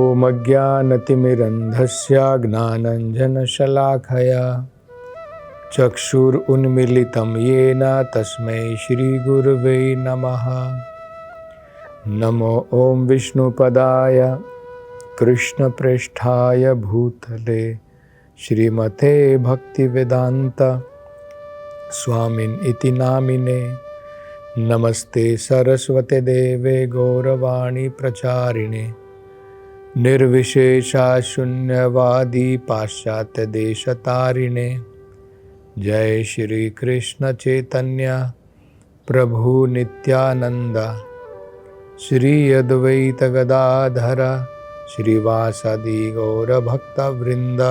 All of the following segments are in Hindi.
ॐ अज्ञानतिमिरन्धस्य ज्ञानाञ्जनशलाखया चक्षुरुन्मीलितं येन तस्मै श्रीगुरुवे नमः। नमो ॐ विष्णुपदाय कृष्णप्रेष्ठाय भूतले श्रीमते भक्तिवेदान्त स्वामिन् इति नामिने। नमस्ते सरस्वते देवे गौरवाणी प्रचारिणे निर्विशेषा शून्यवादी पाश्चात्य देशतारिणे। जय श्री कृष्ण चैतन्य प्रभु नित्यानंद श्री अद्वैत गदाधर श्रीवासादि गौर भक्त वृंद।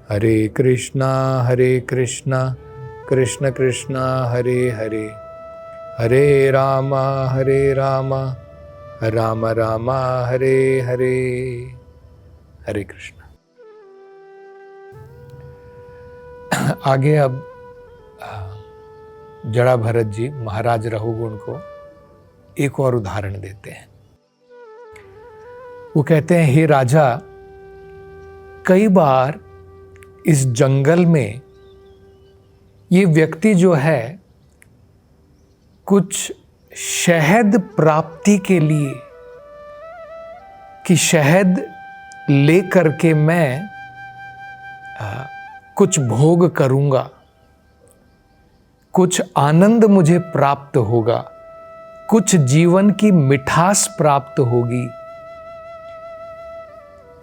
हरे कृष्णा कृष्ण कृष्ण हरे हरे, हरे राम राम राम हरे हरे। हरे कृष्ण। आगे अब जड़ा भरत जी महाराज रघुगुण को एक और उदाहरण देते हैं। वो कहते हैं, हे राजा, कई बार इस जंगल में ये व्यक्ति जो है कुछ शहद प्राप्ति के लिए कि शहद ले करके मैं कुछ भोग करूंगा, कुछ आनंद मुझे प्राप्त होगा, कुछ जीवन की मिठास प्राप्त होगी,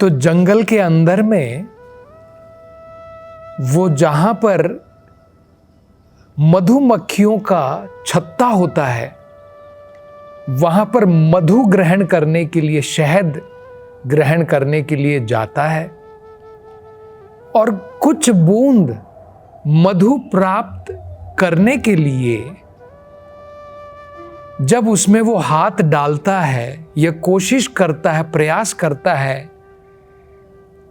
तो जंगल के अंदर में वो जहां पर मधुमक्खियों का छत्ता होता है वहां पर मधु ग्रहण करने के लिए, शहद ग्रहण करने के लिए जाता है और कुछ बूंद मधु प्राप्त करने के लिए जब उसमें वो हाथ डालता है या कोशिश करता है, प्रयास करता है,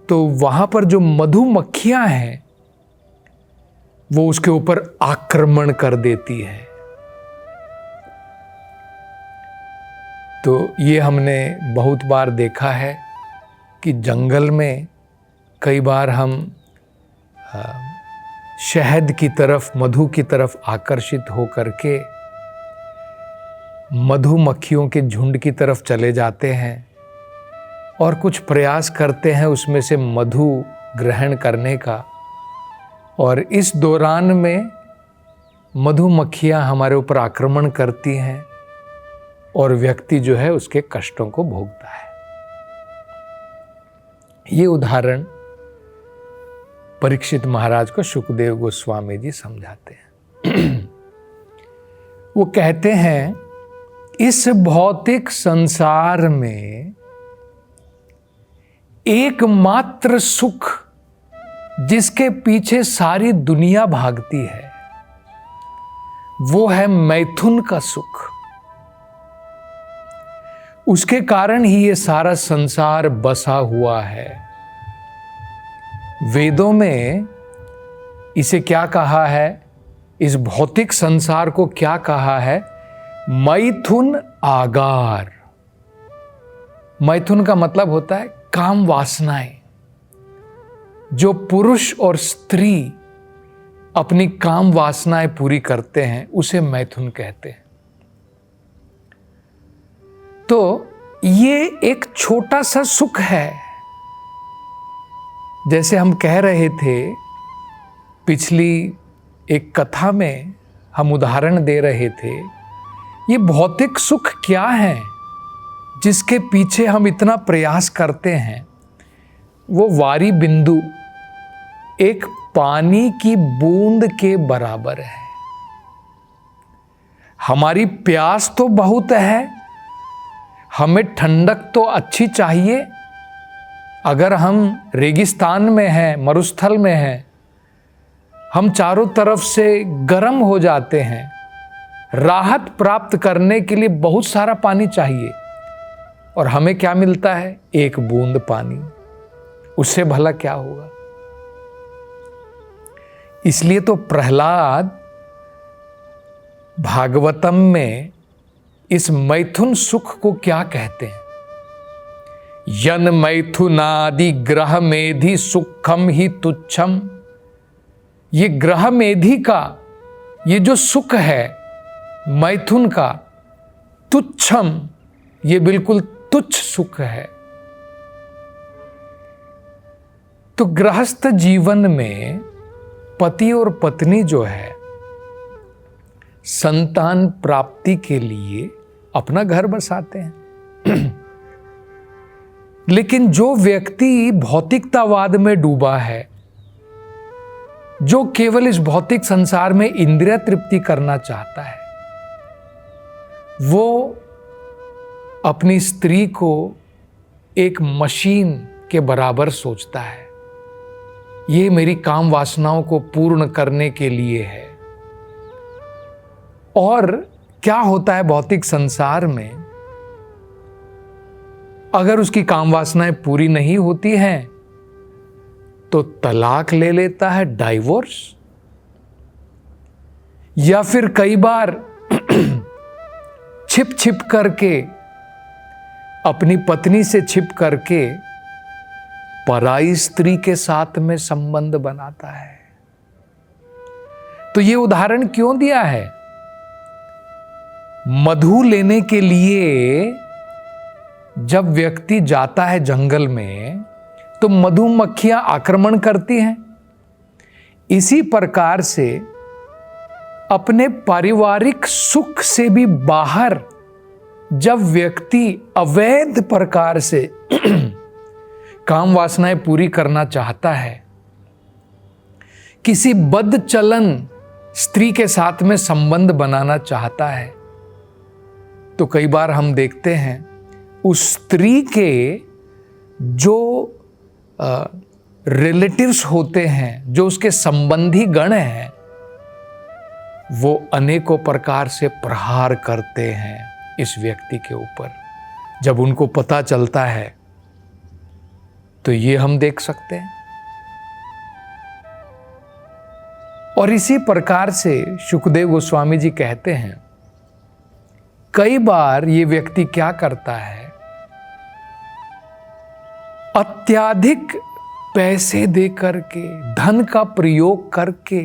तो वहां पर जो मधुमक्खियां हैं वो उसके ऊपर आक्रमण कर देती है। तो ये हमने बहुत बार देखा है कि जंगल में कई बार हम शहद की तरफ, मधु की तरफ आकर्षित होकर के मधुमक्खियों के झुंड की तरफ चले जाते हैं और कुछ प्रयास करते हैं उसमें से मधु ग्रहण करने का, और इस दौरान में मधुमक्खियां हमारे ऊपर आक्रमण करती हैं और व्यक्ति जो है उसके कष्टों को भोगता है। ये उदाहरण परीक्षित महाराज को शुकदेव गोस्वामी जी समझाते हैं। वो कहते हैं, इस भौतिक संसार में एकमात्र सुख जिसके पीछे सारी दुनिया भागती है वो है मैथुन का सुख। उसके कारण ही ये सारा संसार बसा हुआ है। वेदों में इसे क्या कहा है, इस भौतिक संसार को क्या कहा है? मैथुन आगार। मैथुन का मतलब होता है काम वासनाएं। जो पुरुष और स्त्री अपनी काम वासनाएं पूरी करते हैं उसे मैथुन कहते हैं। तो ये एक छोटा सा सुख है। जैसे हम कह रहे थे पिछली एक कथा में, हम उदाहरण दे रहे थे, ये भौतिक सुख क्या है जिसके पीछे हम इतना प्रयास करते हैं? वो वारी बिंदु, एक पानी की बूंद के बराबर है। हमारी प्यास तो बहुत है, हमें ठंडक तो अच्छी चाहिए। अगर हम रेगिस्तान में हैं, मरुस्थल में हैं, हम चारों तरफ से गर्म हो जाते हैं। राहत प्राप्त करने के लिए बहुत सारा पानी चाहिए और हमें क्या मिलता है? एक बूंद पानी। उससे भला क्या होगा? इसलिए तो प्रहलाद भागवतम में इस मैथुन सुख को क्या कहते हैं? यन मैथुनादि ग्रह मेधि सुखम ही तुच्छम। ये ग्रह मेधि का ये जो सुख है मैथुन का, तुच्छम, ये बिल्कुल तुच्छ सुख है। तो गृहस्थ जीवन में पति और पत्नी जो है संतान प्राप्ति के लिए अपना घर बसाते हैं। लेकिन जो व्यक्ति भौतिकतावाद में डूबा है, जो केवल इस भौतिक संसार में इंद्रिय तृप्ति करना चाहता है, वो अपनी स्त्री को एक मशीन के बराबर सोचता है। ये मेरी काम वासनाओं को पूर्ण करने के लिए है। और क्या होता है भौतिक संसार में, अगर उसकी काम वासनाएं पूरी नहीं होती हैं तो तलाक ले लेता है, डाइवोर्स। या फिर कई बार छिप छिप करके, अपनी पत्नी से छिप करके पराई स्त्री के साथ में संबंध बनाता है। तो ये उदाहरण क्यों दिया है? मधु लेने के लिए जब व्यक्ति जाता है जंगल में तो मधुमक्खियां आक्रमण करती हैं। इसी प्रकार से अपने पारिवारिक सुख से भी बाहर जब व्यक्ति अवैध प्रकार से काम वासनाएं पूरी करना चाहता है, किसी बद्ध चलन स्त्री के साथ में संबंध बनाना चाहता है, तो कई बार हम देखते हैं उस स्त्री के जो रिलेटिव्स होते हैं, जो उसके संबंधी गण हैं, वो अनेकों प्रकार से प्रहार करते हैं इस व्यक्ति के ऊपर। जब उनको पता चलता है तो ये हम देख सकते हैं। और इसी प्रकार से शुकदेव गोस्वामी जी कहते हैं, कई बार ये व्यक्ति क्या करता है, अत्याधिक पैसे दे करके, धन का प्रयोग करके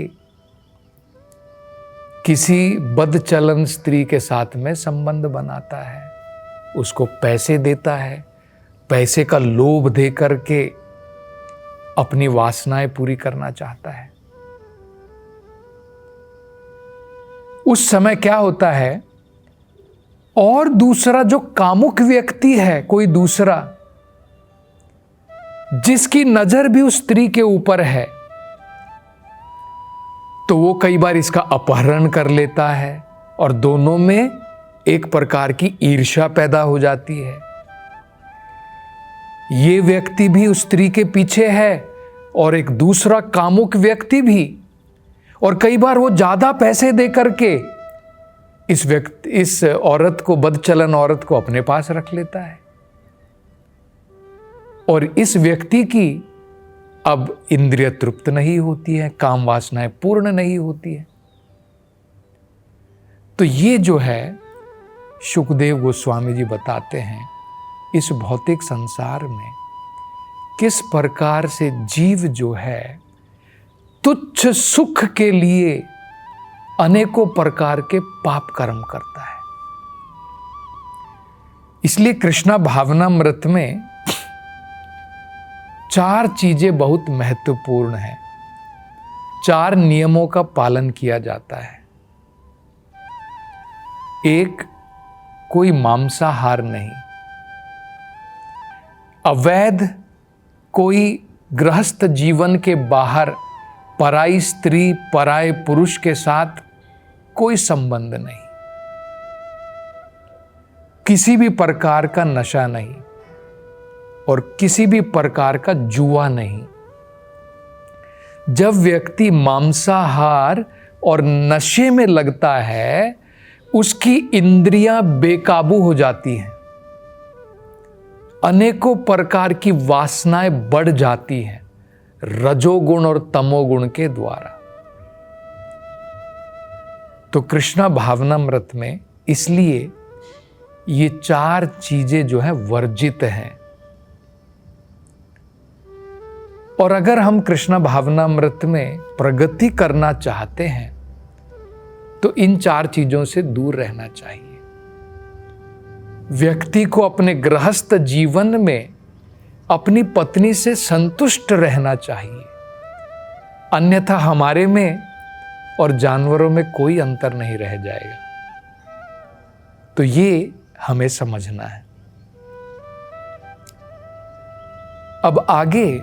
किसी बदचलन स्त्री के साथ में संबंध बनाता है, उसको पैसे देता है, पैसे का लोभ दे करके अपनी वासनाएं पूरी करना चाहता है। उस समय क्या होता है, और दूसरा जो कामुक व्यक्ति है, कोई दूसरा जिसकी नजर भी उस स्त्री के ऊपर है, तो वो कई बार इसका अपहरण कर लेता है और दोनों में एक प्रकार की ईर्ष्या पैदा हो जाती है। ये व्यक्ति भी उस स्त्री के पीछे है और एक दूसरा कामुक व्यक्ति भी, और कई बार वो ज्यादा पैसे दे करके इस औरत को, बदचलन औरत को अपने पास रख लेता है। और इस व्यक्ति की अब इंद्रिय तृप्त नहीं होती है, काम वासनाएं पूर्ण नहीं होती है। तो ये जो है शुकदेव गोस्वामी जी बताते हैं, इस भौतिक संसार में किस प्रकार से जीव जो है तुच्छ सुख के लिए अनेकों प्रकार के पाप कर्म करता है। इसलिए कृष्णा भावनामृत में 4 चीजें बहुत महत्वपूर्ण हैं, 4 नियमों का पालन किया जाता है। 1, कोई मांसाहार नहीं, अवैध कोई गृहस्थ जीवन के बाहर पराई स्त्री, पराये पुरुष के साथ कोई संबंध नहीं, किसी भी प्रकार का नशा नहीं और किसी भी प्रकार का जुआ नहीं। जब व्यक्ति मांसाहार और नशे में लगता है, उसकी इंद्रियां बेकाबू हो जाती हैं, अनेकों प्रकार की वासनाएं बढ़ जाती हैं रजोगुण और तमोगुण के द्वारा। तो कृष्णा भावनामृत में इसलिए ये 4 चीजें जो है वर्जित हैं, और अगर हम कृष्ण भावनामृत में प्रगति करना चाहते हैं तो इन 4 चीजों से दूर रहना चाहिए। व्यक्ति को अपने गृहस्थ जीवन में अपनी पत्नी से संतुष्ट रहना चाहिए, अन्यथा हमारे में और जानवरों में कोई अंतर नहीं रह जाएगा। तो ये हमें समझना है। अब आगे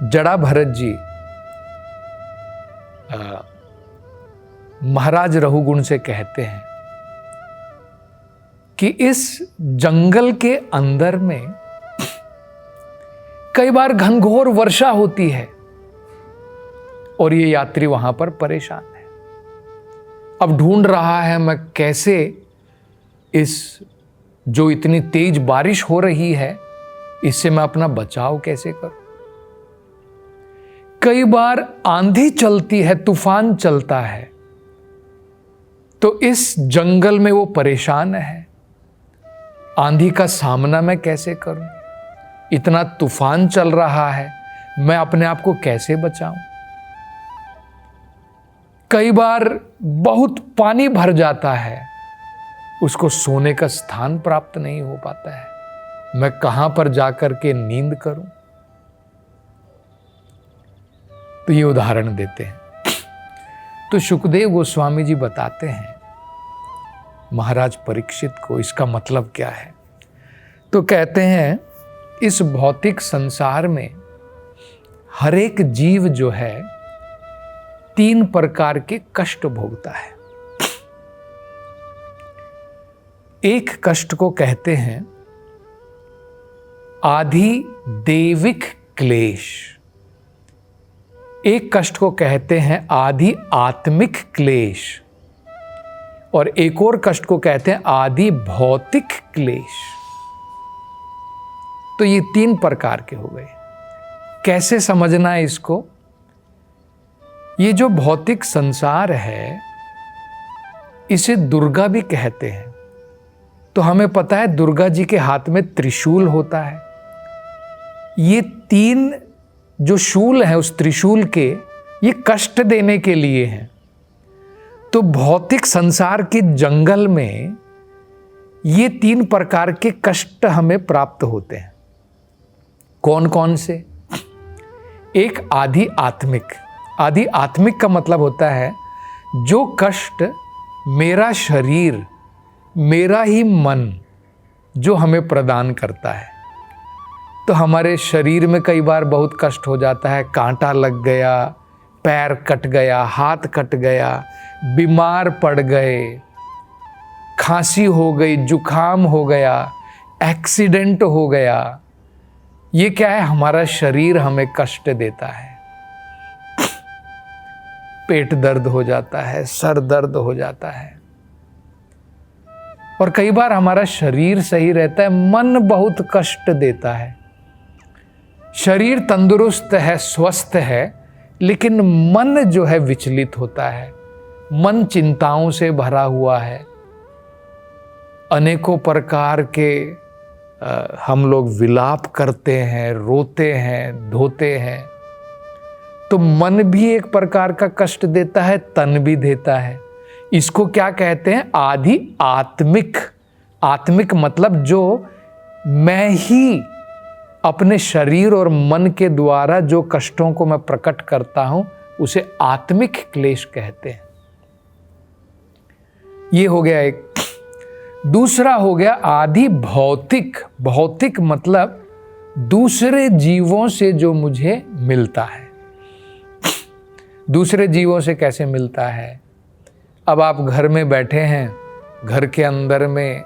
जड़ा भरत जी महाराज रघुगुण से कहते हैं कि इस जंगल के अंदर में कई बार घनघोर वर्षा होती है और ये यात्री वहां पर परेशान है। अब ढूंढ रहा है मैं कैसे इस जो इतनी तेज बारिश हो रही है इससे मैं अपना बचाव कैसे करूं। कई बार आंधी चलती है, तूफान चलता है, तो इस जंगल में वो परेशान है, आंधी का सामना मैं कैसे करूं, इतना तूफान चल रहा है, मैं अपने आप को कैसे बचाऊं। कई बार बहुत पानी भर जाता है, उसको सोने का स्थान प्राप्त नहीं हो पाता है, मैं कहां पर जाकर के नींद करूं। तो ये उदाहरण देते हैं। तो सुखदेव गोस्वामी जी बताते हैं महाराज परीक्षित को इसका मतलब क्या है। तो कहते हैं इस भौतिक संसार में हर एक जीव जो है 3 प्रकार के कष्ट भोगता है। एक कष्ट को कहते हैं आधि देविक क्लेश, एक कष्ट को कहते हैं आधि आत्मिक क्लेश, और एक और कष्ट को कहते हैं आधि भौतिक क्लेश। तो ये 3 प्रकार के हो गए। कैसे समझना है इसको? ये जो भौतिक संसार है इसे दुर्गा भी कहते हैं। तो हमें पता है दुर्गा जी के हाथ में त्रिशूल होता है। ये 3 जो शूल है उस त्रिशूल के, ये कष्ट देने के लिए हैं। तो भौतिक संसार के जंगल में ये 3 प्रकार के कष्ट हमें प्राप्त होते हैं। कौन कौन से? एक आधि आत्मिक। आधि आत्मिक का मतलब होता है जो कष्ट मेरा शरीर, मेरा ही मन जो हमें प्रदान करता है। तो हमारे शरीर में कई बार बहुत कष्ट हो जाता है, कांटा लग गया, पैर कट गया, हाथ कट गया, बीमार पड़ गए, खांसी हो गई, जुखाम हो गया, एक्सीडेंट हो गया। ये क्या है? हमारा शरीर हमें कष्ट देता है। पेट दर्द हो जाता है, सर दर्द हो जाता है। और कई बार हमारा शरीर सही रहता है, मन बहुत कष्ट देता है। शरीर तंदुरुस्त है, स्वस्थ है, लेकिन मन जो है विचलित होता है, मन चिंताओं से भरा हुआ है। अनेकों प्रकार के हम लोग विलाप करते हैं, रोते हैं, धोते हैं। तो मन भी एक प्रकार का कष्ट देता है, तन भी देता है। इसको क्या कहते हैं? आधि आत्मिक। आत्मिक मतलब जो मैं ही अपने शरीर और मन के द्वारा जो कष्टों को मैं प्रकट करता हूं उसे आत्मिक क्लेश कहते हैं। ये हो गया एक। दूसरा हो गया आधि भौतिक। भौतिक मतलब दूसरे जीवों से जो मुझे मिलता है। दूसरे जीवों से कैसे मिलता है? अब आप घर में बैठे हैं, घर के अंदर में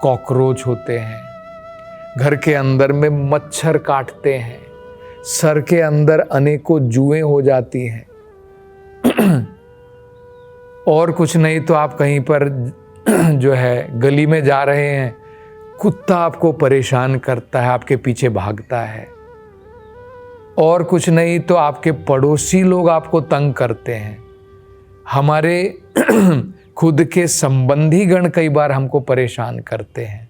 कॉकरोच होते हैं, घर के अंदर में मच्छर काटते हैं, सर के अंदर अनेकों जुएं हो जाती हैं। और कुछ नहीं तो आप कहीं पर जो है गली में जा रहे हैं, कुत्ता आपको परेशान करता है, आपके पीछे भागता है। और कुछ नहीं तो आपके पड़ोसी लोग आपको तंग करते हैं। हमारे खुद के संबंधी गण कई बार हमको परेशान करते हैं।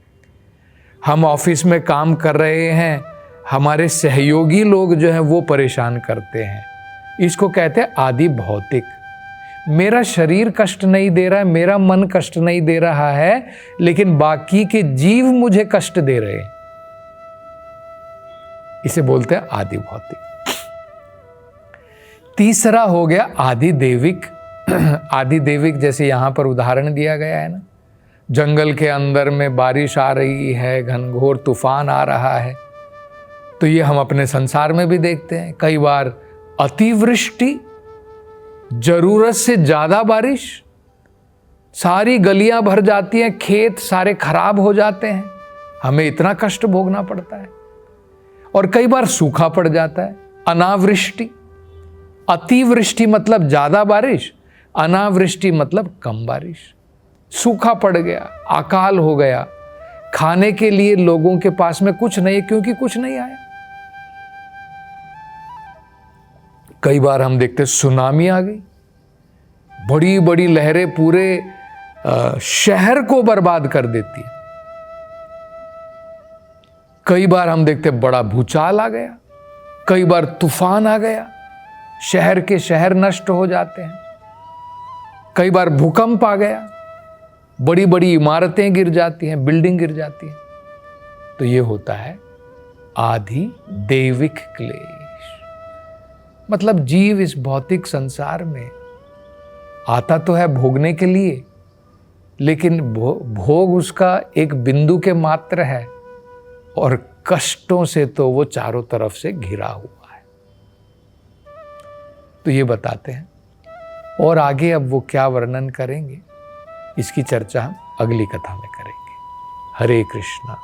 हम ऑफिस में काम कर रहे हैं, हमारे सहयोगी लोग जो हैं वो परेशान करते हैं। इसको कहते हैं आदि भौतिक। मेरा शरीर कष्ट नहीं दे रहा है, मेरा मन कष्ट नहीं दे रहा है, लेकिन बाकी के जीव मुझे कष्ट दे रहे हैं, इसे बोलते हैं आदि भौतिक। तीसरा हो गया आदि दैविक। आदि दैविक जैसे यहां पर उदाहरण दिया गया है ना, जंगल के अंदर में बारिश आ रही है, घनघोर तूफान आ रहा है, तो ये हम अपने संसार में भी देखते हैं। कई बार अतिवृष्टि, जरूरत से ज्यादा बारिश, सारी गलियां भर जाती हैं, खेत सारे खराब हो जाते हैं, हमें इतना कष्ट भोगना पड़ता है। और कई बार सूखा पड़ जाता है, अनावृष्टि। अतिवृष्टि मतलब ज्यादा बारिश, अनावृष्टि मतलब कम बारिश। सूखा पड़ गया, अकाल हो गया, खाने के लिए लोगों के पास में कुछ नहीं, क्योंकि कुछ नहीं आया। कई बार हम देखते सुनामी आ गई, बड़ी बड़ी लहरें पूरे शहर को बर्बाद कर देती है। कई बार हम देखते बड़ा भूचाल आ गया, कई बार तूफान आ गया, शहर के शहर नष्ट हो जाते हैं। कई बार भूकंप आ गया, बड़ी बड़ी इमारतें गिर जाती हैं, बिल्डिंग गिर जाती है। तो ये होता है आदि दैविक क्लेश। मतलब जीव इस भौतिक संसार में आता तो है भोगने के लिए, लेकिन भोग उसका एक बिंदु के मात्र है, और कष्टों से तो वो चारों तरफ से घिरा हुआ है। तो ये बताते हैं, और आगे अब वो क्या वर्णन करेंगे, इसकी चर्चा हम अगली कथा में करेंगे। हरे कृष्णा।